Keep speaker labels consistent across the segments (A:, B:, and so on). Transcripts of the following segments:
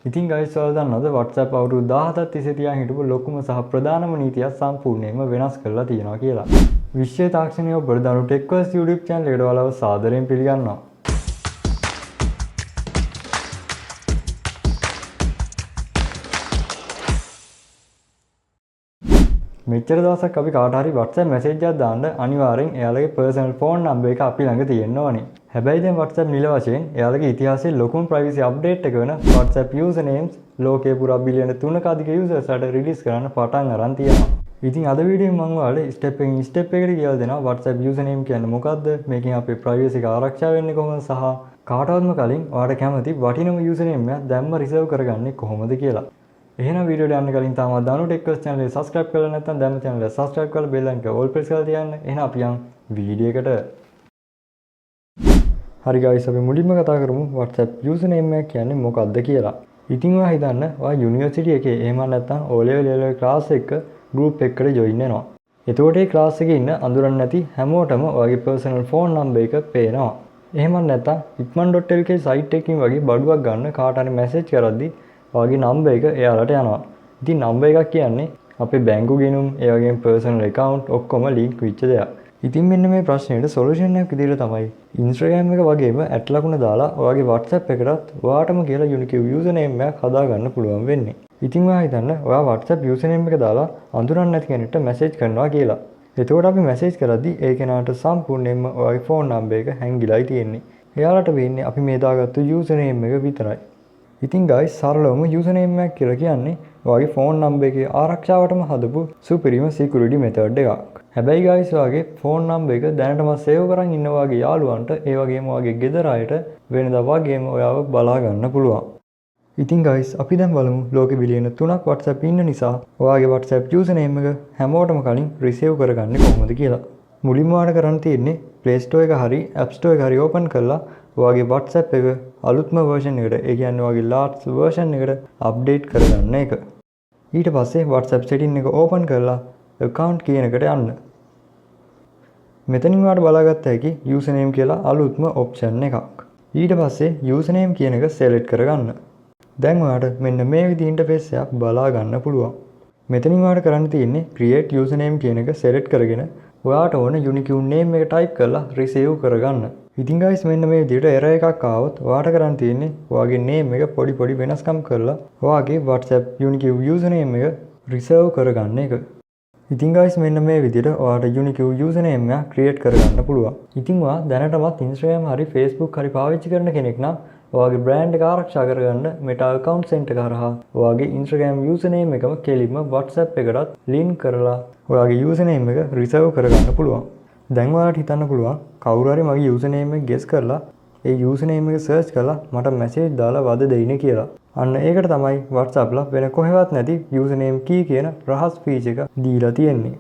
A: ඉතින් guys ඔයාලා දන්නවද WhatsApp අවුරුදු 17ක් තිස්සේ තියා හිටපු ලොකුම සහ ප්‍රධානම නීතියක් සම්පූර්ණයෙන්ම වෙනස් කරලා තියෙනවා කියලා. විශ්ව තාක්ෂණයේ ඔබට දනු ටෙක්වර්ස් YouTube channel එකට ඔයාලව සාදරයෙන් පිළිගන්නවා. මෙච්චර දවසක් අපි කාට හරි WhatsApp message එකක් දාන්න අනිවාර්යෙන් එයාලගේ personal phone number එක අපි ළඟ තියෙන්න ඕනේ. හැබැයි දැන් WhatsApp නිල වශයෙන් එයාලගේ ඉතිහාසයේ ලොකුම privacy update එක වෙන WhatsApp usernames ලෝකයේ පුරා බිලියන 3ක අධික users ලාට release කරන්න පටන් අරන් තියෙනවා. ඉතින් අද වීඩියෝෙන් මම ඔයාලට step එකට කියලා දෙනවා WhatsApp username කියන්නේ මොකක්ද? මේකෙන් අපේ privacy එක ආරක්ෂා වෙන්නේ කොහොමද සහ කාටවත්ම කලින් ඔයාලට කැමති වටිනම username එක දැම්ම reserve කරගන්නේ කොහොමද කියලා. එහෙනම් වීඩියෝට යන්න කලින් තාම දනු ටෙක්වර්ස් channel එක subscribe කරලා නැත්නම් දැම්ම channel එක subscribe කරලා bell icon එක all press කරලා තියන්න. එහෙනම් අපි යන් වීඩියෝ එකට. හරි guys අපි මුලින්ම කතා කරමු WhatsApp username එක කියන්නේ මොකක්ද කියලා. ඉතින් ඔයා හිතන්න ඔයා යුනිවර්සිටි එකේ එහෙම නැත්නම් O level class එක group එකකට join වෙනවා. එතකොට ඒ class එකේ ඉන්න අඳුරන්නේ නැති හැමෝටම ඔයාගේ personal phone number එක පේනවා. එහෙම නැත්නම් ikman.lk site එකකින් වගේ බඩුවක් ගන්න කාට හරි message කරද්දි ඔයාගේ number එක එයාලට යනවා. ඉතින් number එකක් කියන්නේ අපේ බැංකු ගිණුම් ඒ වගේම personal account ඔක්කොම link වෙච්ච දෙයක්. ඉතින් මෙන්න මේ ප්‍රශ්නෙට solution එකක් විදිහට තමයි Instagram එක වගේම at ලකුණ දාලා ඔයාගේ WhatsApp එකටත් ඔයාටම කියලා unique username එකක් හදාගන්න පුළුවන් වෙන්නේ. ඉතින් ඔයා හිතන්න ඔයා WhatsApp username එක දාලා අඳුරන්නේ නැති කෙනෙක්ට message කරනවා කියලා. එතකොට අපි message කරද්දි ඒ කෙනාට සම්පූර්ණයෙන්ම ඔයාගේ phone number එක හැංගිලායි තියෙන්නේ. එයාලට වෙන්නේ අපි මේ දාගත්තු username එක විතරයි. ඉතින් guys සරලවම username එක කියලා කියන්නේ ඔයාගේ phone number එකේ ආරක්ෂාවටම හදපු superior security method එකක්. හැබැයි guys ඔයාගේ phone number එක දැනටම save කරන් ඉන්න ඔයාගේ යාළුවන්ට ඒ වගේම ඔයාගේ ගෙදර අයට වෙනදා වගේම ඔයාව බලා ගන්න පුළුවන්. ඉතින් guys අපි දැන් බලමු ලෝකෙ බිලියන 3ක් WhatsApp ඉන්න නිසා ඔයාගේ WhatsApp username එක හැමෝටම කලින් receive කරගන්නේ කොහොමද කියලා. මුලින්ම ඔයාලට කරන්න තියෙන්නේ Play Store එක හරි App Store එක හරි open කරලා ඔයාගේ WhatsApp එක අලුත්ම version එකට ඒ කියන්නේ ඔයාගේ last version එකට update කරගන්න එක. ඊට පස්සේ WhatsApp setting එක open කරලා account කියන එකට යන්න. මෙතනින් ඔයාලට බලාගත්ත හැකි username කියලා අලුත්ම option එකක්. ඊට පස්සේ username කියන එක select කරගන්න. දැන් ඔයාලට මෙන්න මේ විදිහේ interface එකක් බලා ගන්න පුළුවන්. මෙතනින් ඔයාලට කරන්න තියෙන්නේ create username කියන එක select කරගෙන ඔයාට ඕන unique name එක type කරලා receive කරගන්න. ඉතින් guys මෙන්න මේ විදිහට error එකක් ආවොත් ඔයාට කරන්න තියෙන්නේ ඔයාගේ name එක පොඩි වෙනස්කම් කරලා ඔයාගේ WhatsApp unique username එක reserve කරගන්න එක. ඉතින් guys මෙන්න මේ විදිහට ඔයාට unique username එක create කරගන්න පුළුවන්. ඉතින් ඔයා දැනටමත් Instagram හරි Facebook හරි පාවිච්චි කරන කෙනෙක් නම් ඔයාගේ brand එක ආරක්ෂා කරගන්න Meta account center එක හරහා ඔයාගේ Instagram username එකම කෙලින්ම WhatsApp එකටත් link කරලා ඔයාගේ username එක reserve කරගන්න පුළුවන්. දැන් ඔයාලට හිතන්න පුළුවන් කවුරු හරි මගේ username එක guess කරලා ඒ username එක search කරලා මට message දාලා වද දෙයිනේ කියලා. අන්න ඒකට තමයි WhatsApp ලා වෙන කොහෙවත් නැති username key කියන රහස් feature එක දීලා තියෙන්නේ.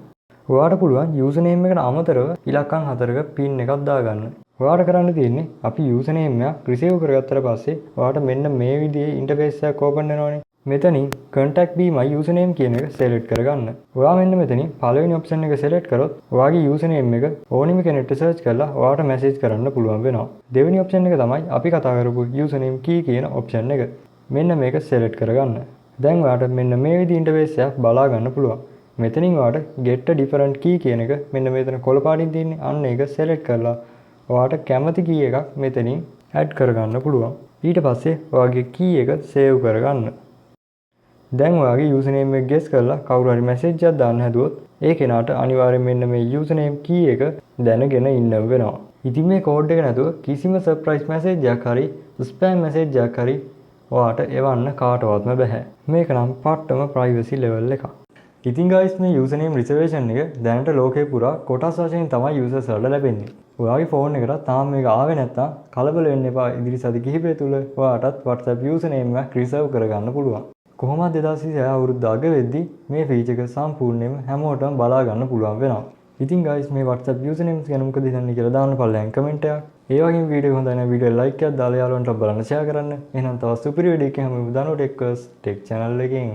A: ඔයාට පුළුවන් username එකට අමතරව ඉලක්කම් 4ක pin එකක් දාගන්න. ඔයාට කරන්න තියෙන්නේ අපි username එක receive කරගත්තට පස්සේ ඔයාට මෙන්න මේ විදිහේ interface එකක් open වෙනවනේ. මෙතනින් contact be my username කියන එක select කරගන්න. ඔයා මෙන්න මෙතනින් පළවෙනි option එක select කරොත් ඔයාගේ username එක ඕනිම කෙනෙක්ට search කරලා ඔයාට message කරන්න පුළුවන් වෙනවා. දෙවෙනි option එක තමයි අපි කතා කරපු username key කියන option එක. මෙන්න මේක select කරගන්න. දැන් ඔයාට මෙන්න මේ විදිහේ interface එකක් බලා ගන්න පුළුවන්. මෙතනින් ඔයාට get a different key කියන එක මෙන්න මෙතන කොළ පාටින් තියෙන්නේ. අන්න ඒක select කරලා ඔයාට කැමති key එකක් මෙතනින් add කරගන්න පුළුවන්. ඊට පස්සේ ඔයාගේ key එක save කරගන්න. දැන් ඔයාගේ username එක guess කරලා කවුරු හරි message එකක් දාන්න හැදුවොත් ඒ කෙනාට අනිවාර්යෙන් මෙන්න මේ username key එක දැනගෙන ඉන්න වෙනවා. ඉතින් මේ code එක නැතුව කිසිම surprise message එකක් හරි spam message එකක් හරි ඔයාට එවන්න කාටවත්ම බෑ. මේක නම් පට්ටම privacy level එකක්. ඉතින් guys මේ username reservation එක දැනට ලෝකේ පුරා කොටස් වශයෙන් තමයි users වලට ලැබෙන්නේ. ඔයාගේ phone එකට තාම මේක ආවේ නැත්නම් කලබල වෙන්න එපා. ඉදිරි සති කිහිපය තුල ඔයාටත් WhatsApp username එක reserve කරගන්න පුළුවන්. කොහොමද 2026 අවුරුද්ද අග වෙද්දී මේ feature එක සම්පූර්ණයෙන්ම හැමෝටම බලා ගන්න පුළුවන් වෙනවා. ඉතින් guys මේ WhatsApp usernames ගැන මොකද හිතන්නේ කියලා දාන්න පල්ලෙන් කමෙන්ට් එකක්. ඒ වගේම වීඩියෝ හොඳ නම් වීඩියෝ like එකක් දාලා යාළුවන්ට බලන්න share කරන්න. එහෙනම් තවත් සුපිරි වීඩියෝ එකකින් හමු දානෝ ටෙක්වර්ස් ටෙක් channel එකකින්.